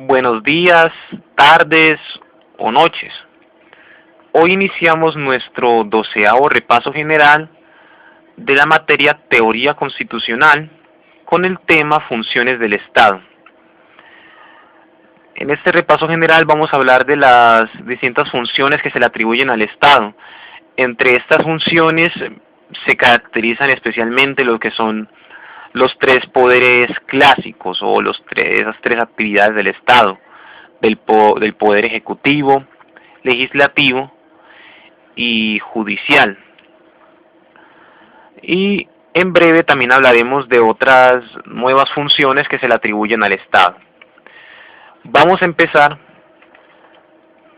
Buenos días, tardes o noches. Hoy iniciamos nuestro 12º repaso general de la materia Teoría Constitucional con el tema Funciones del Estado. En este repaso general vamos a hablar de las distintas funciones que se le atribuyen al Estado. Entre estas funciones se caracterizan especialmente lo que son los tres poderes clásicos o esas tres actividades del Estado, del poder ejecutivo, legislativo y judicial. Y en breve también hablaremos de otras nuevas funciones que se le atribuyen al Estado. Vamos a empezar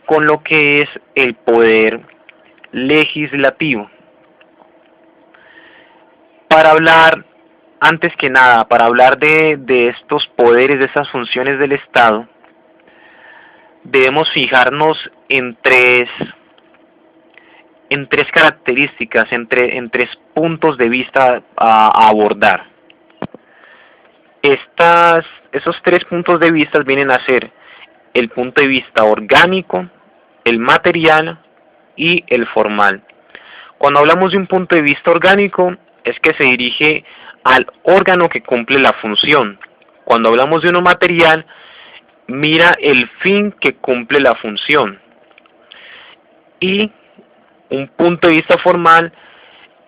con lo que es el poder legislativo. Para hablar, antes que nada, para hablar de estos poderes, de estas funciones del Estado, debemos fijarnos en tres características, en tres puntos de vista a abordar. Esos tres puntos de vista vienen a ser el punto de vista orgánico, el material y el formal. Cuando hablamos de un punto de vista orgánico, es que se dirige al órgano que cumple la función. Cuando hablamos de uno material, mira el fin que cumple la función. Y un punto de vista formal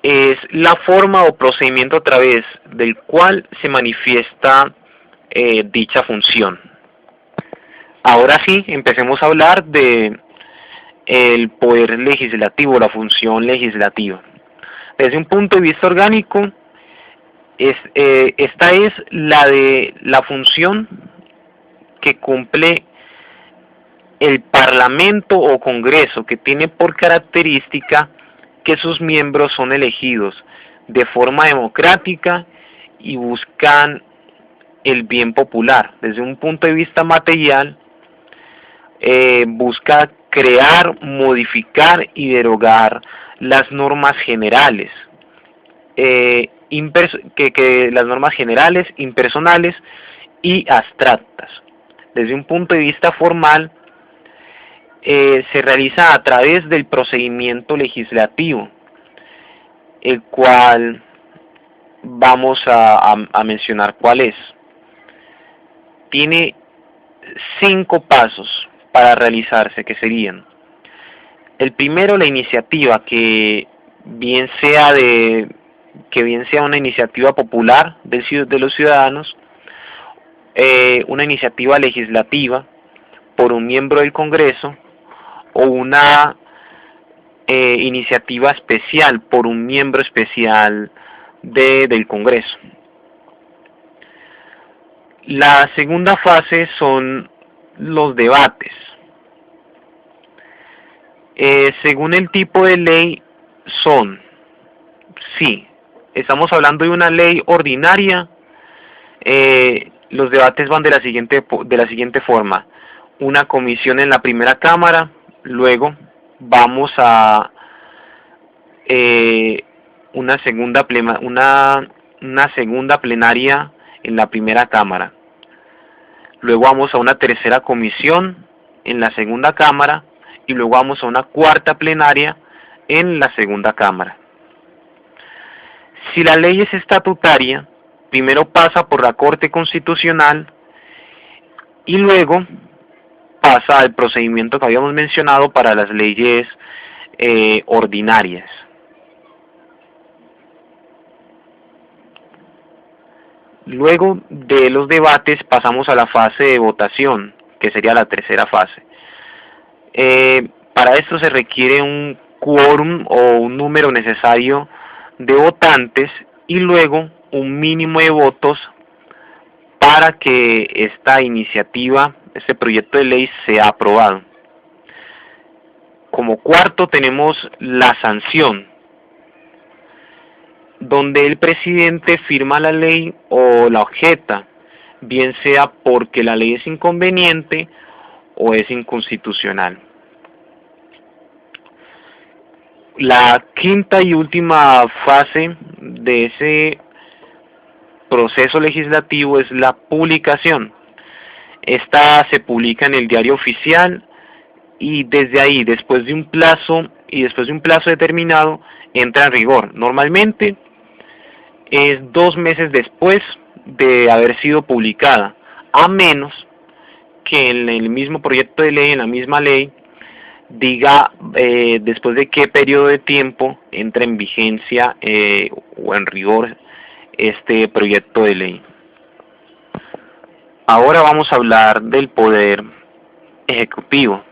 es la forma o procedimiento a través del cual se manifiesta dicha función. Ahora sí, empecemos a hablar de el poder legislativo, la función legislativa. Desde un punto de vista orgánico, esta es la de la función que cumple el Parlamento o Congreso, que tiene por característica que sus miembros son elegidos de forma democrática y buscan el bien popular. Desde un punto de vista material, busca crear, modificar y derogar las normas generales, las normas generales, impersonales y abstractas. Desde un punto de vista formal, se realiza a través del procedimiento legislativo, el cual vamos a mencionar cuál es. Tiene 5 pasos para realizarse, que serían: el primero, la iniciativa, que bien sea una iniciativa popular de los ciudadanos, una iniciativa legislativa por un miembro del Congreso, o una iniciativa especial por un miembro especial del Congreso. La segunda fase son los debates. Según el tipo de ley si estamos hablando de una ley ordinaria, los debates van de la siguiente forma: una comisión en la primera cámara, luego vamos a una segunda plenaria en la primera cámara, luego vamos a una tercera comisión en la segunda cámara y luego vamos a una cuarta plenaria en la segunda cámara. Si la ley es estatutaria, primero pasa por la Corte Constitucional y luego pasa al procedimiento que habíamos mencionado para las leyes ordinarias. Luego de los debates pasamos a la fase de votación, que sería la tercera fase. Para esto se requiere un quórum o un número necesario de votantes y luego un mínimo de votos para que esta iniciativa, este proyecto de ley, sea aprobado. Como cuarto tenemos la sanción, donde el presidente firma la ley o la objeta, bien sea porque la ley es inconveniente o es inconstitucional. La quinta y última fase de ese proceso legislativo es la publicación. Esta se publica en el diario oficial y desde ahí, después de un plazo determinado, entra en rigor. Normalmente es 2 meses después de haber sido publicada, a menos que en el mismo proyecto de ley, en la misma ley, diga después de qué periodo de tiempo entra en vigencia o en rigor este proyecto de ley. Ahora vamos a hablar del poder ejecutivo.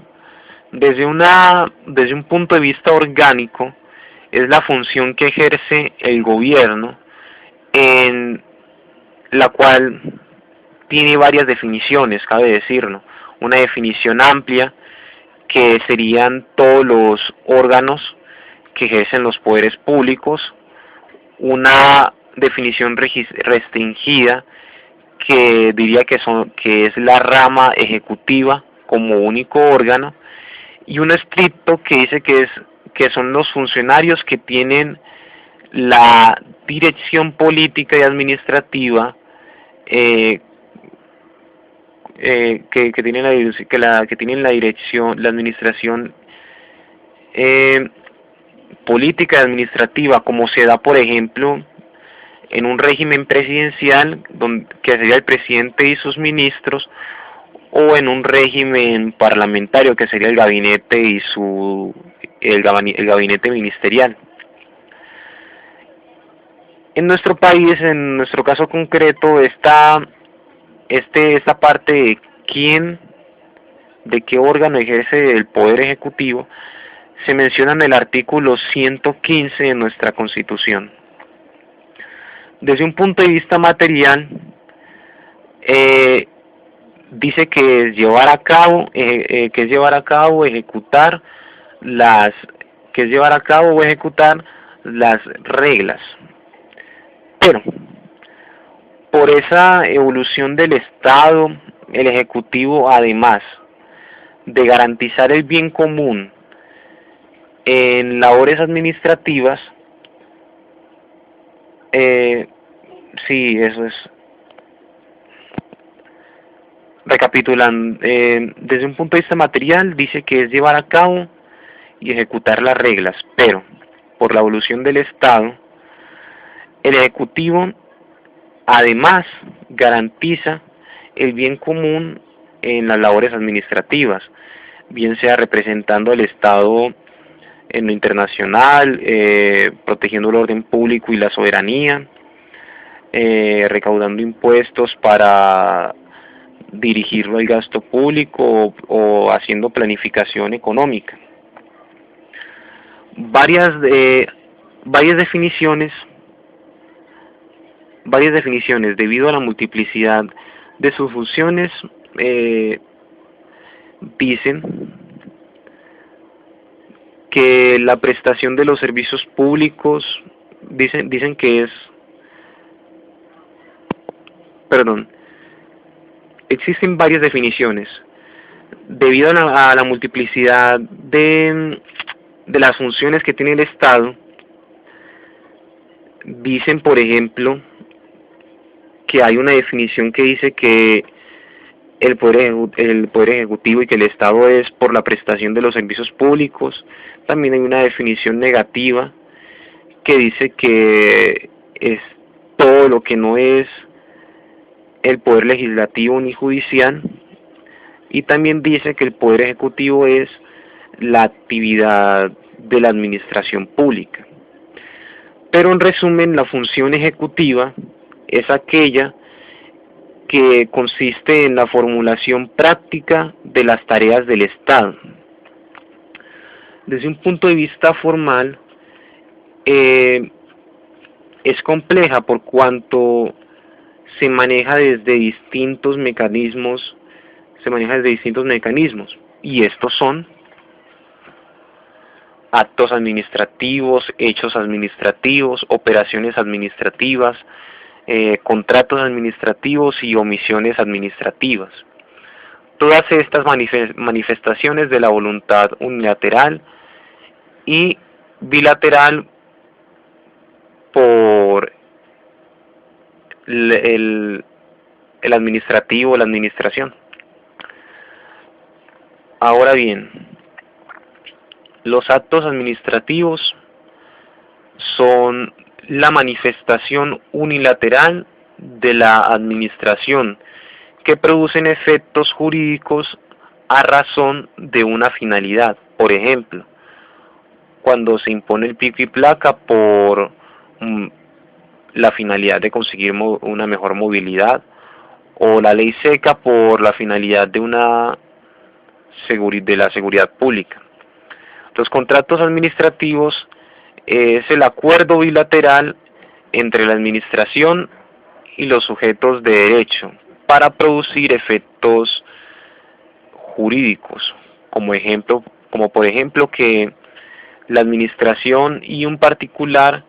Desde un punto de vista orgánico, es la función que ejerce el gobierno, en la cual tiene varias definiciones, cabe decirlo. Una definición amplia, que serían todos los órganos que ejercen los poderes públicos. Una definición restringida, que diría que es la rama ejecutiva como único órgano, y un estricto que dice que son los funcionarios que tienen la dirección política y administrativa, que tienen la dirección, la administración política y administrativa, como se da, por ejemplo, en un régimen presidencial, que sería el presidente y sus ministros, o en un régimen parlamentario, que sería el gabinete y el gabinete ministerial. En nuestro país, en nuestro caso concreto, esta parte de de qué órgano ejerce el poder ejecutivo, se menciona en el artículo 115 de nuestra Constitución. Desde un punto de vista material, dice que es llevar a cabo, ejecutar o ejecutar las reglas. Pero por esa evolución del Estado, el Ejecutivo, además de garantizar el bien común en labores administrativas, sí, eso es. Recapitulando, desde un punto de vista material, dice que es llevar a cabo y ejecutar las reglas, pero por la evolución del Estado, el Ejecutivo además garantiza el bien común en las labores administrativas, bien sea representando al Estado en lo internacional, protegiendo el orden público y la soberanía, recaudando impuestos para dirigirlo al gasto público, o haciendo planificación económica. Varias varias definiciones debido a la multiplicidad de sus funciones, dicen que la prestación de los servicios públicos, dicen que es, perdón, existen varias definiciones debido a la multiplicidad de las funciones que tiene el Estado. Dicen, por ejemplo, que hay una definición que dice que el poder ejecutivo y que el Estado es por la prestación de los servicios públicos. También hay una definición negativa que dice que es todo lo que no es el poder legislativo ni judicial, y también dice que el poder ejecutivo es la actividad de la administración pública. Pero en resumen, la función ejecutiva es aquella que consiste en la formulación práctica de las tareas del Estado. Desde un punto de vista formal, es compleja por cuanto se maneja desde distintos mecanismos, y estos son actos administrativos, hechos administrativos, operaciones administrativas, contratos administrativos y omisiones administrativas. Todas estas manifestaciones de la voluntad unilateral y bilateral por el administrativo, la administración. Ahora bien, los actos administrativos son la manifestación unilateral de la administración que producen efectos jurídicos a razón de una finalidad. Por ejemplo, cuando se impone el pico y placa por la finalidad de conseguir una mejor movilidad, o la ley seca por la finalidad de la seguridad pública. Los contratos administrativos es el acuerdo bilateral entre la administración y los sujetos de derecho para producir efectos jurídicos, como por ejemplo que la administración y un particular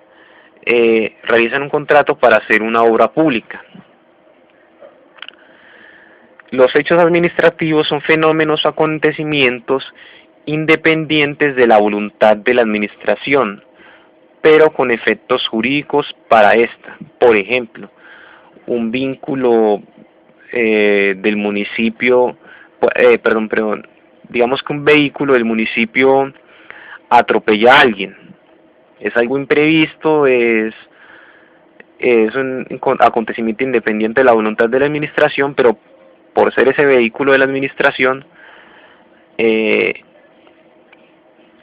realizan un contrato para hacer una obra pública. Los hechos administrativos son fenómenos o acontecimientos independientes de la voluntad de la administración, pero con efectos jurídicos para esta. Por ejemplo, un vínculo del municipio, digamos que un vehículo del municipio atropella a alguien. Es algo imprevisto, es un acontecimiento independiente de la voluntad de la administración, pero por ser ese vehículo de la administración,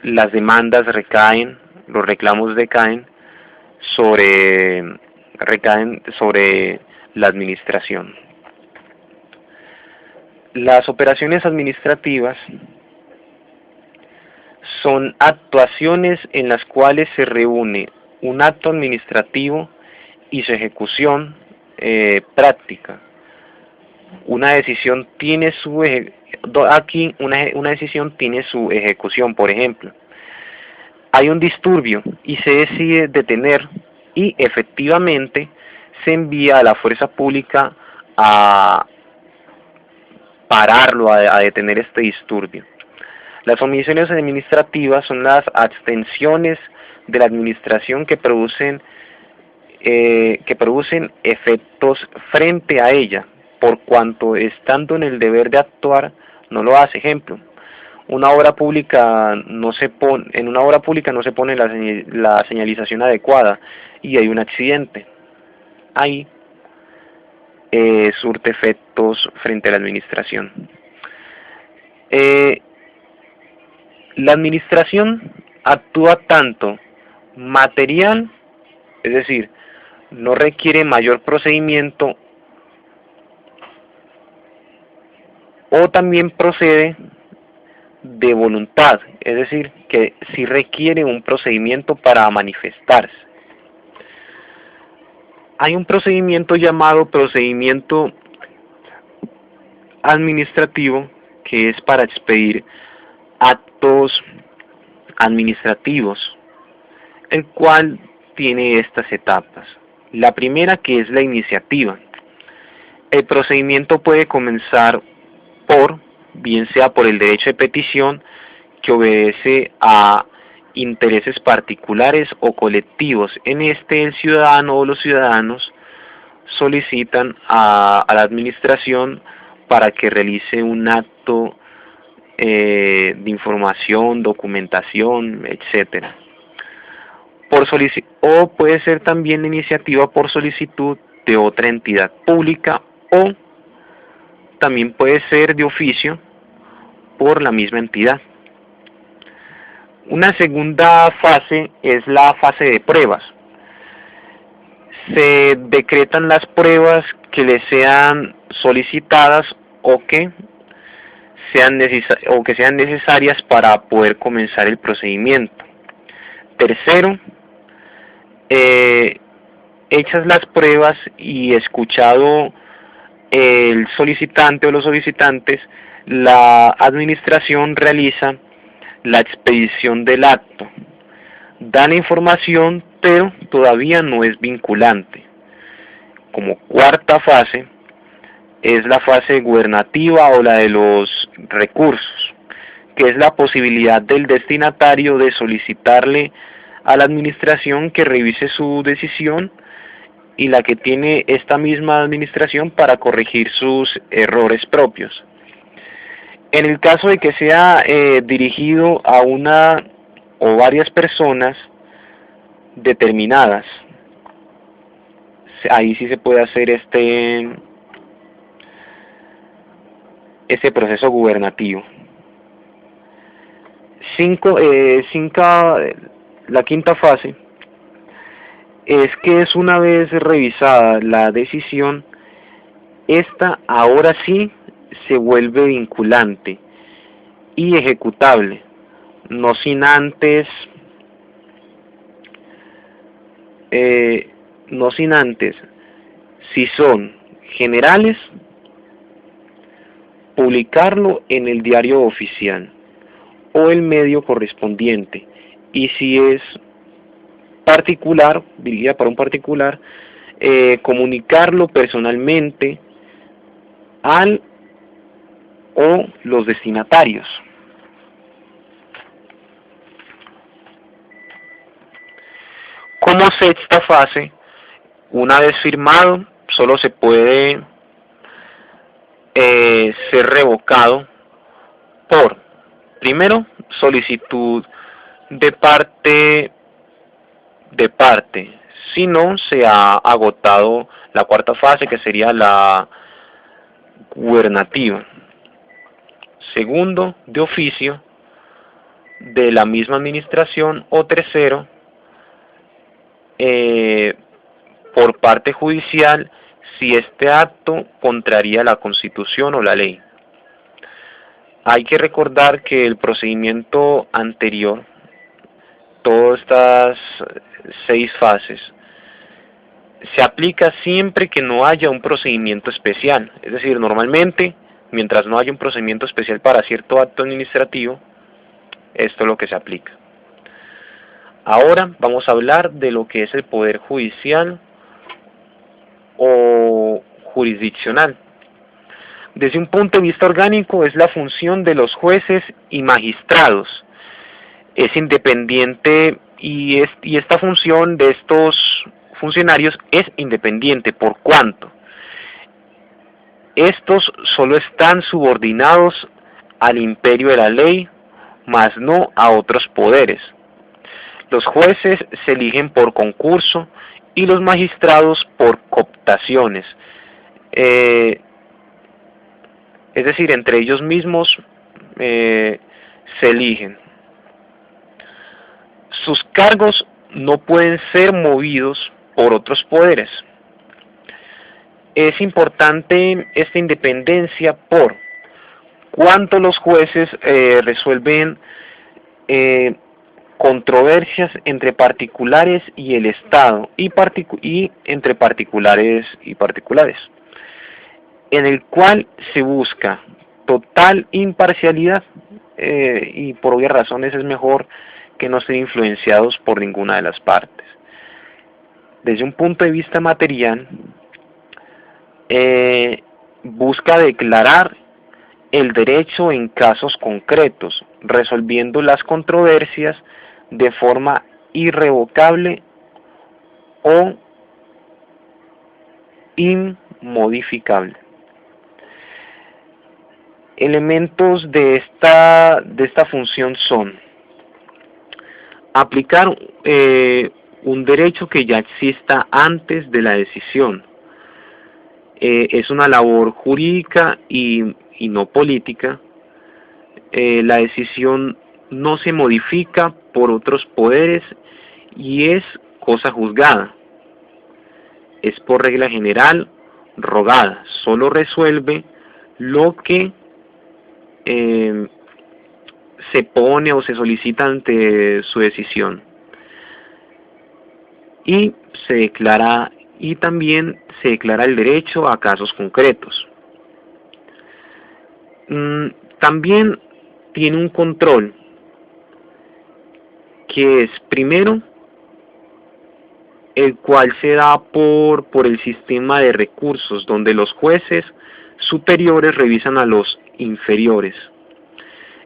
las demandas recaen, los reclamos recaen sobre la administración. Las operaciones administrativas son actuaciones en las cuales se reúne un acto administrativo y su ejecución práctica. Una decisión tiene su decisión tiene su ejecución. Por ejemplo, hay un disturbio y se decide detener y efectivamente se envía a la fuerza pública a pararlo, a detener este disturbio. Las omisiones administrativas son las abstenciones de la administración que producen efectos frente a ella, por cuanto estando en el deber de actuar no lo hace. Ejemplo, en una obra pública no se pone la señalización adecuada y hay un accidente. Ahí surte efectos frente a la administración. La administración actúa tanto material, es decir, no requiere mayor procedimiento, o también procede de voluntad, es decir, que sí requiere un procedimiento para manifestarse. Hay un procedimiento llamado procedimiento administrativo que es para expedir actos administrativos, el cual tiene estas etapas. La primera, que es la iniciativa. El procedimiento puede comenzar bien sea por el derecho de petición, que obedece a intereses particulares o colectivos. En este, el ciudadano o los ciudadanos solicitan a la administración para que realice un acto de información, documentación, etcétera. O puede ser también iniciativa por solicitud de otra entidad pública, o también puede ser de oficio por la misma entidad. Una segunda fase es la fase de pruebas. Se decretan las pruebas que le sean solicitadas o que sean necesarias para poder comenzar el procedimiento. Tercero, hechas las pruebas y escuchado el solicitante o los solicitantes, la administración realiza la expedición del acto. Da la información, pero todavía no es vinculante. Como cuarta fase es la fase gubernativa o la de los recursos, que es la posibilidad del destinatario de solicitarle a la administración que revise su decisión, y la que tiene esta misma administración para corregir sus errores propios. En el caso de que sea dirigido a una o varias personas determinadas, ahí sí se puede hacer este proceso gubernativo. La quinta fase es que es una vez revisada la decisión, esta ahora sí se vuelve vinculante y ejecutable, no sin antes, eh, no sin antes, si son generales, publicarlo en el diario oficial o el medio correspondiente, y si es particular, dirigida para un particular, comunicarlo personalmente al o los destinatarios. Como sexta fase, una vez firmado, solo se puede ser revocado por, primero, solicitud de parte, si no se ha agotado la cuarta fase, que sería la gubernativa. Segundo, de oficio de la misma administración, o tercero, por parte judicial, si este acto contraría la Constitución o la ley. Hay que recordar que el procedimiento anterior, todas estas 6 fases, se aplica siempre que no haya un procedimiento especial. Es decir, normalmente, mientras no haya un procedimiento especial para cierto acto administrativo, esto es lo que se aplica. Ahora vamos a hablar de lo que es el poder judicial o jurisdiccional. Desde un punto de vista orgánico, es la función de los jueces y magistrados. Es independiente y esta función de estos funcionarios es independiente. ¿Por cuánto? Estos solo están subordinados al imperio de la ley, mas no a otros poderes. Los jueces se eligen por concurso y los magistrados por cooptaciones. Es decir, entre ellos mismos se eligen. Sus cargos no pueden ser movidos por otros poderes. Es importante esta independencia por cuanto los jueces resuelven controversias entre particulares y el Estado y entre particulares y particulares, en el cual se busca total imparcialidad y por obvias razones es mejor que no estén influenciados por ninguna de las partes. Desde un punto de vista material, busca declarar el derecho en casos concretos, resolviendo las controversias de forma irrevocable o inmodificable. Elementos de esta función son aplicar un derecho que ya exista antes de la decisión. Es una labor jurídica y no política. La decisión no se modifica por otros poderes y es cosa juzgada. Es por regla general rogada. Solo resuelve lo que se pone o se solicita ante su decisión. Y también se declara el derecho a casos concretos. También tiene un control que es primero el cual se da por el sistema de recursos, donde los jueces superiores revisan a los inferiores,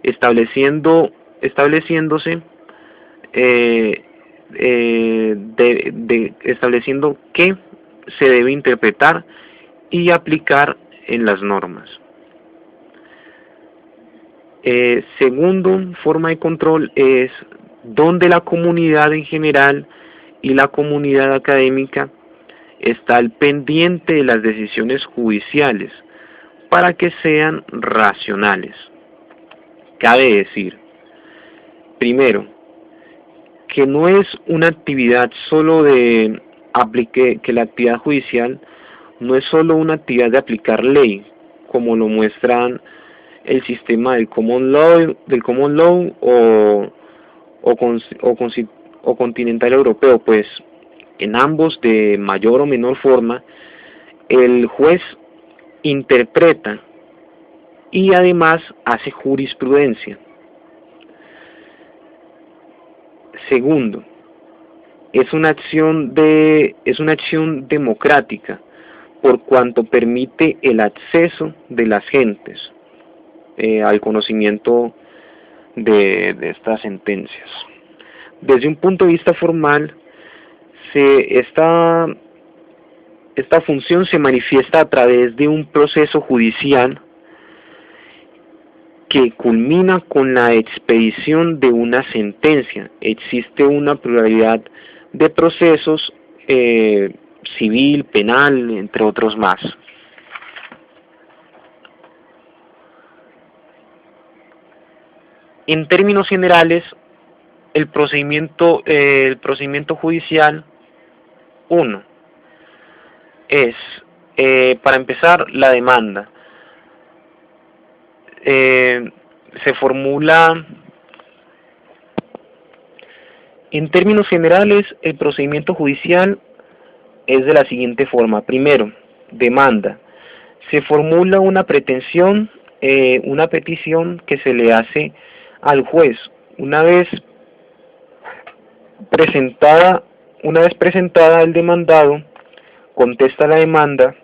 estableciéndose estableciendo qué se debe interpretar y aplicar en las normas. Segundo forma de control es donde la comunidad en general y la comunidad académica está al pendiente de las decisiones judiciales para que sean racionales. Cabe decir, primero, que no es una actividad solo de que la actividad judicial no es solo una actividad de aplicar ley, como lo muestran el sistema del common law o continental europeo, pues en ambos de mayor o menor forma el juez interpreta y además hace jurisprudencia. Segundo, es una acción democrática por cuanto permite el acceso de las gentes al conocimiento de estas sentencias. Desde un punto de vista formal, esta función se manifiesta a través de un proceso judicial que culmina con la expedición de una sentencia. Existe una pluralidad de procesos civil, penal, entre otros más. En términos generales, el procedimiento judicial 1 es, para empezar, la demanda. Se formula, en términos generales, el procedimiento judicial es de la siguiente forma. Primero, demanda. Se formula una pretensión, una petición que se le hace al juez. Una vez presentada el demandado, contesta la demanda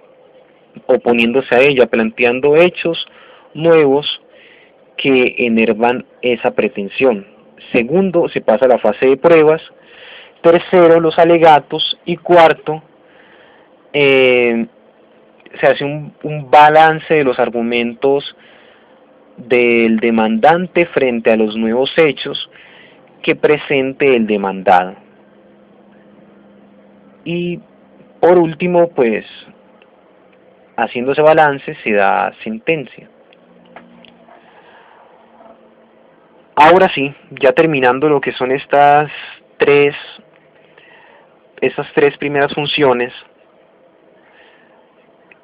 oponiéndose a ella, planteando hechos nuevos que enervan esa pretensión. Segundo, se pasa a la fase de pruebas. Tercero, los alegatos. Y cuarto, se hace un balance de los argumentos del demandante frente a los nuevos hechos que presente el demandado. Y por último, pues, haciendo ese balance, se da sentencia. Ahora sí, ya terminando lo que son estas tres primeras funciones,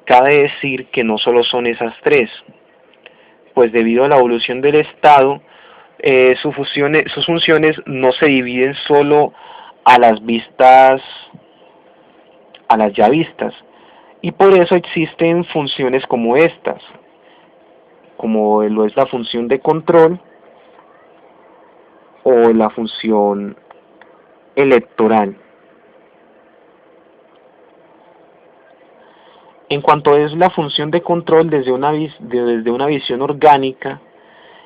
cabe decir que no solo son esas tres, pues debido a la evolución del Estado, sus funciones no se dividen solo a las ya vistas, y por eso existen funciones como estas, como lo es la función de control o la función electoral. En cuanto es la función de control desde una visión orgánica,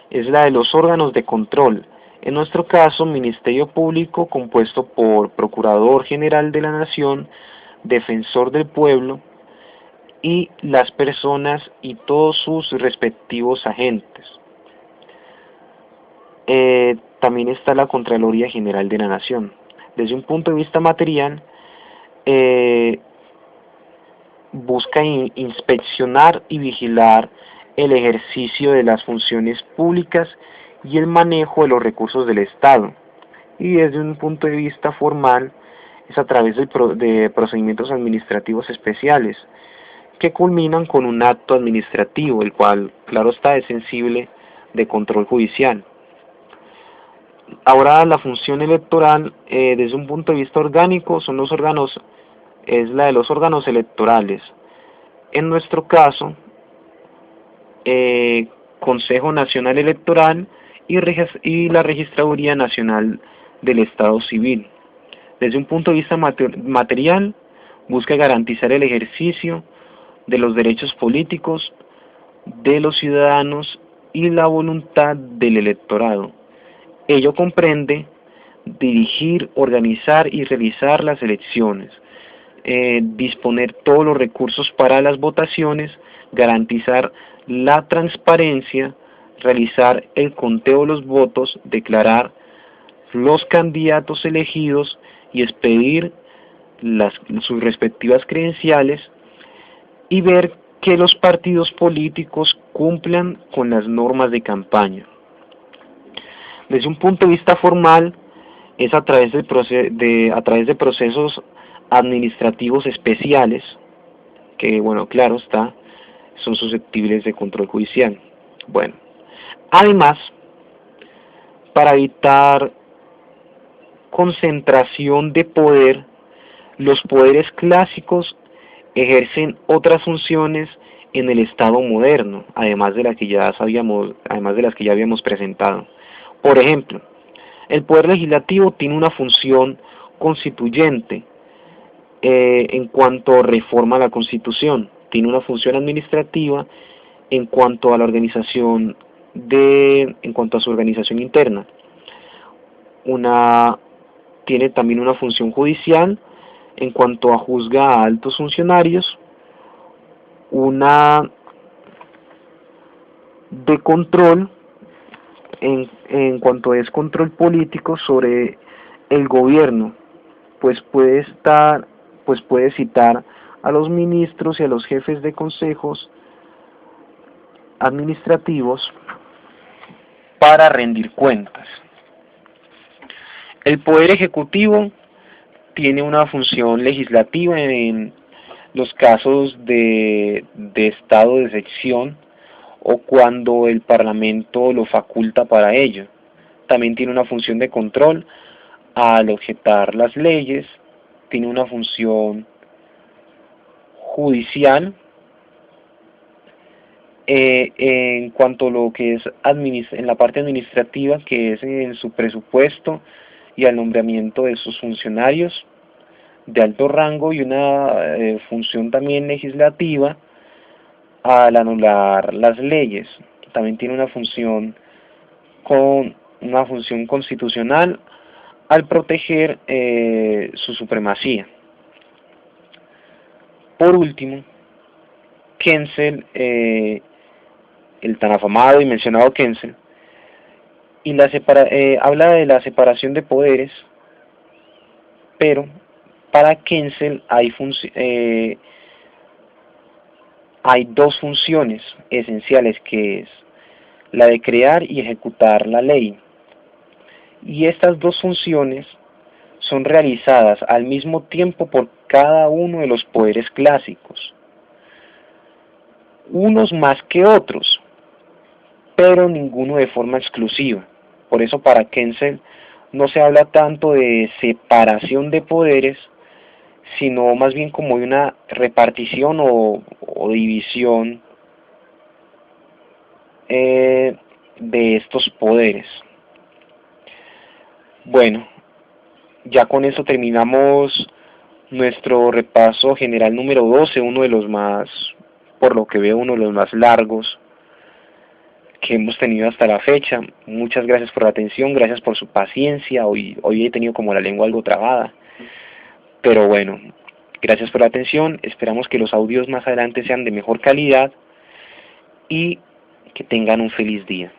es la de los órganos de control. En nuestro caso, Ministerio Público, compuesto por Procurador General de la Nación, Defensor del Pueblo y las personas y todos sus respectivos agentes. También está la Contraloría General de la Nación. Desde un punto de vista material, busca inspeccionar y vigilar el ejercicio de las funciones públicas y el manejo de los recursos del Estado. Y desde un punto de vista formal, es a través de procedimientos administrativos especiales que culminan con un acto administrativo, el cual, claro está, es sensible de control judicial. Ahora, la función electoral, desde un punto de vista orgánico, es la de los órganos electorales. En nuestro caso, Consejo Nacional Electoral y la Registraduría Nacional del Estado Civil. Desde un punto de vista material, busca garantizar el ejercicio de los derechos políticos de los ciudadanos y la voluntad del electorado. Ello comprende dirigir, organizar y realizar las elecciones, disponer todos los recursos para las votaciones, garantizar la transparencia realizar el conteo de los votos, declarar los candidatos elegidos y expedir sus respectivas credenciales y ver que los partidos políticos cumplan con las normas de campaña. Desde un punto de vista formal, es a través de procesos administrativos especiales que, bueno, claro está, son susceptibles de control judicial. Bueno, además, para evitar concentración de poder, los poderes clásicos ejercen otras funciones en el Estado moderno, además de las que ya habíamos presentado. Por ejemplo, el poder legislativo tiene una función constituyente en cuanto reforma la Constitución, tiene una función administrativa en cuanto a la organización en cuanto a su organización interna. Tiene también una función judicial en cuanto a juzgar a altos funcionarios, una de control en cuanto es control político sobre el gobierno, pues puede citar a los ministros y a los jefes de consejos administrativos para rendir cuentas. El poder ejecutivo tiene una función legislativa en los casos de estado de excepción o cuando el Parlamento lo faculta para ello. También tiene una función de control al objetar las leyes, tiene una función judicial en cuanto a lo que es en la parte administrativa, que es en su presupuesto y al nombramiento de sus funcionarios de alto rango, y una función también legislativa al anular las leyes. También tiene una función constitucional al proteger su supremacía. Por último, Kensel, el tan afamado y mencionado Kensel, habla de la separación de poderes, pero para Kensel hay dos funciones esenciales, que es la de crear y ejecutar la ley. Y estas dos funciones son realizadas al mismo tiempo por cada uno de los poderes clásicos, unos más que otros, pero ninguno de forma exclusiva. Por eso para Kensel no se habla tanto de separación de poderes, sino más bien como de una repartición o división de estos poderes. Bueno, ya con eso terminamos nuestro repaso general número 12, uno de los más, por lo que veo, uno de los más largos que hemos tenido hasta la fecha. Muchas gracias por la atención, gracias por su paciencia. Hoy he tenido como la lengua algo trabada, pero bueno, gracias por la atención. Esperamos que los audios más adelante sean de mejor calidad y que tengan un feliz día.